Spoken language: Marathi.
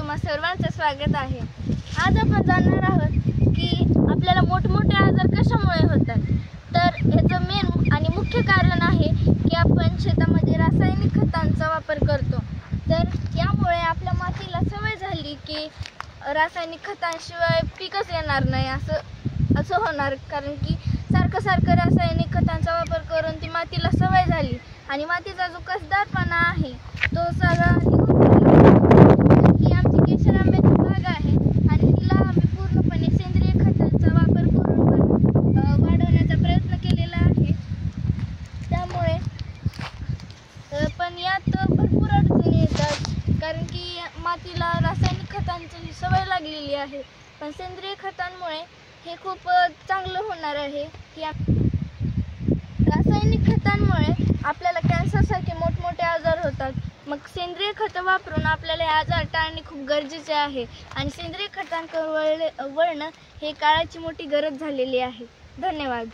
तुम्हा सर्वांचं स्वागत आहे। आज आपण जाणणार आहोत की आपल्याला मोठमोठे आजार कशामुळे होतात। तर याचं मेन आणि मुख्य कारण आहे की आपण शेतामध्ये रासायनिक खतांचा वापर करतो। तर यामुळे आपल्या मातीला सवय झाली की रासायनिक खतांशिवाय पिकच येणार नाही असं होणार, कारण की सारखं रासायनिक खतांचा वापर करून ती मातीला सवय झाली आणि मातीचा जो कसदारपणा आहे तो सगळा ही आमची केशर आंब्याची बाग आहे आणि तिला आम्ही पूर्णपणे सेंद्रिय खतांचा वापर करून वाढवण्याचा प्रयत्न केलेला आहे। त्यामुळे पण यात भरपूर अडचणी येतात, कारण की मातीला रासायनिक खतांची सवय लागलेली आहे। पण सेंद्रिय खतांमुळे हे खूप चांगलं होणार आहे की रासायनिक खतांमुळे आपल्याला कॅन्सरसारखे मोठमोठे आजार होतात। मग सेंद्रिय खतं वापरून आपल्याला हे आजार टाळणे खूप गरजेचे आहे आणि सेंद्रिय खतांकडे वळणं हे काळाची मोठी गरज झालेली आहे। धन्यवाद।